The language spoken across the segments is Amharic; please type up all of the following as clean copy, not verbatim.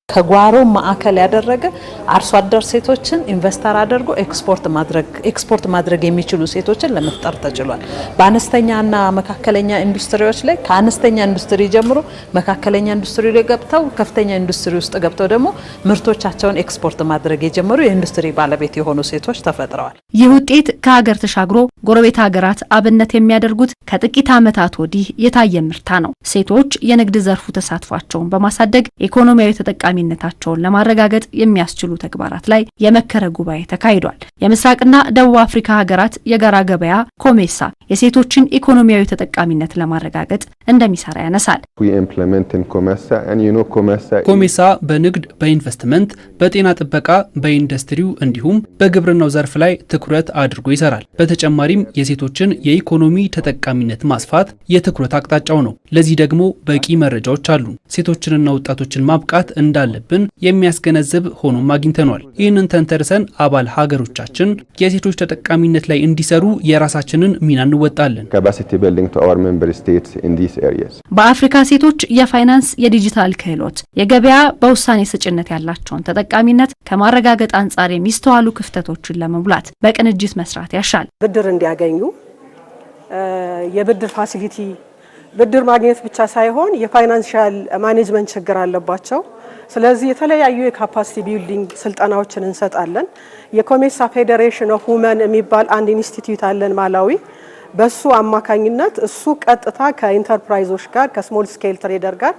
ከጓሮ ማዕከል ያደረገ አርሶ አደር ሴቶችን ኢንቨስተር አድርጎ ኤክስፖርት ማድረግ የሚችሉ ሴቶችን ለመፍጠር ተችሏል። በአነስተኛና መካከለኛ ኢንዱስትሪዎች ላይ ከአነስተኛ ኢንዱስትሪ ጀምሮ መካከለኛ ኢንዱስትሪ ላይ ገብተው ከፍተኛ ኢንዱስትሪ ውስጥ ገብተው ደግሞ ምርቶቻቸውን ኤክስፖርት ማድረግ የጀመሩ የኢንዱስትሪ ባለቤት የሆኑ ሴቶች ተፈጥረዋል። ይህ ውጤት ከሀገር ተሻግሮ ጎረቤት ሀገራት አብነት የሚያደርጉት ከጥቂት ዓመታት ወዲህ የታየ ምርታ ነው። ሴቶች የንግድ ዘርፉ ተሳትፏቸውን በማሳደግ ኢኮኖሚያዊ ተጠቃሚነታቸውን ለማረጋገጥ የሚያስችሉ ተግባራት ላይ የመከረ ጉባኤ ተካሂዷል። የምስራቅና ደቡብ አፍሪካ ሀገራት የጋራ ገበያ ኮሜሳ የሴቶችን ኢኮኖሚያዊ ተጠቃሚነት ለማረጋገጥ እንደሚሰራ ያነሳል። ኮሜሳ በንግድ፣ በኢንቨስትመንት፣ በጤና ጥበቃ፣ በኢንዱስትሪው እንዲሁም በግብርናው ዘርፍ ላይ ትኩረት አድርጎ ይሰራል። በተጨማሪም የሴቶችን የኢኮኖሚ ተጠቃሚነት ማስፋት የትኩረት አቅጣጫው ነው። ለዚህ ደግሞ በቂ መረጃዎች አሉ። ሴቶችንና ወጣቶችን ማብቃት እንዳለብን የሚያስገነዝብ ሆኖም አግኝተናል። ይህንን ተንተርሰን አባል ሀገሮቻችን የሴቶች ተጠቃሚነት ላይ እንዲሰሩ የራሳችንን ሚና እንወጣለን። በአፍሪካ ሴቶች የፋይናንስ፣ የዲጂታል ክህሎት፣ የገበያ በውሳኔ ሰጭነት ያላቸውን ተጠቃሚነት ከማረጋገጥ አንጻር የሚስተዋሉ ክፍተቶችን ለመሙላት በቅንጅት መስራት ያሻል። ብድር እንዲያገኙ የብድር ፋሲሊቲ ብድር ማግኘት ብቻ ሳይሆን የፋይናንሻል ማኔጅመንት ችግር አለባቸው። ስለዚህ የተለያዩ የካፓሲቲ ቢልዲንግ ስልጠናዎችን እንሰጣለን። የኮሜሳ ፌዴሬሽን ኦፍ ውመን የሚባል አንድ ኢንስቲትዩት አለን ማላዊ። በሱ አማካኝነት እሱ ቀጥታ ከኢንተርፕራይዞች ጋር ከስሞል ስኬል ትሬደር ጋር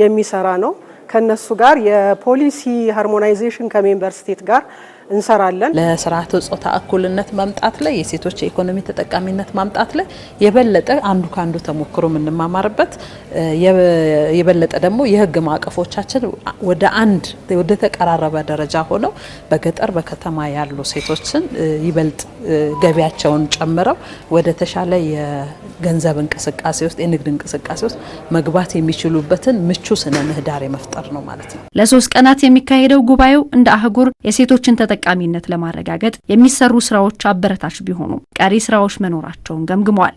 የሚሰራ ነው። ከነሱ ጋር የፖሊሲ ሃርሞናይዜሽን ከሜምበር ስቴት ጋር እንሰራለን። ለስርዓተ ጾታ እኩልነት ማምጣት ላይ የሴቶች የኢኮኖሚ ተጠቃሚነት ማምጣት ላይ የበለጠ አንዱ ካንዱ ተሞክሮ ምንማማርበት የበለጠ ደግሞ የህግ ማዕቀፎቻችን ወደ ተቀራረበ ደረጃ ሆነው በገጠር በከተማ ያሉ ሴቶችን ይበልጥ ገቢያቸውን ጨምረው ወደ ተሻለ የገንዘብ እንቅስቃሴ ውስጥ የንግድ እንቅስቃሴ ውስጥ መግባት የሚችሉበትን ምቹ ስነ ምህዳር የመፍጠር ነው ማለት ነው። ለ3 ቀናት የሚካሄደው ጉባኤው እንደ አህጉር የሴቶችን ተጠቃሚነት ለማረጋገጥ የሚሰሩ ስራዎች አበረታች ቢሆኑ ቀሪ ስራዎች መኖራቸውን ገምግመዋል።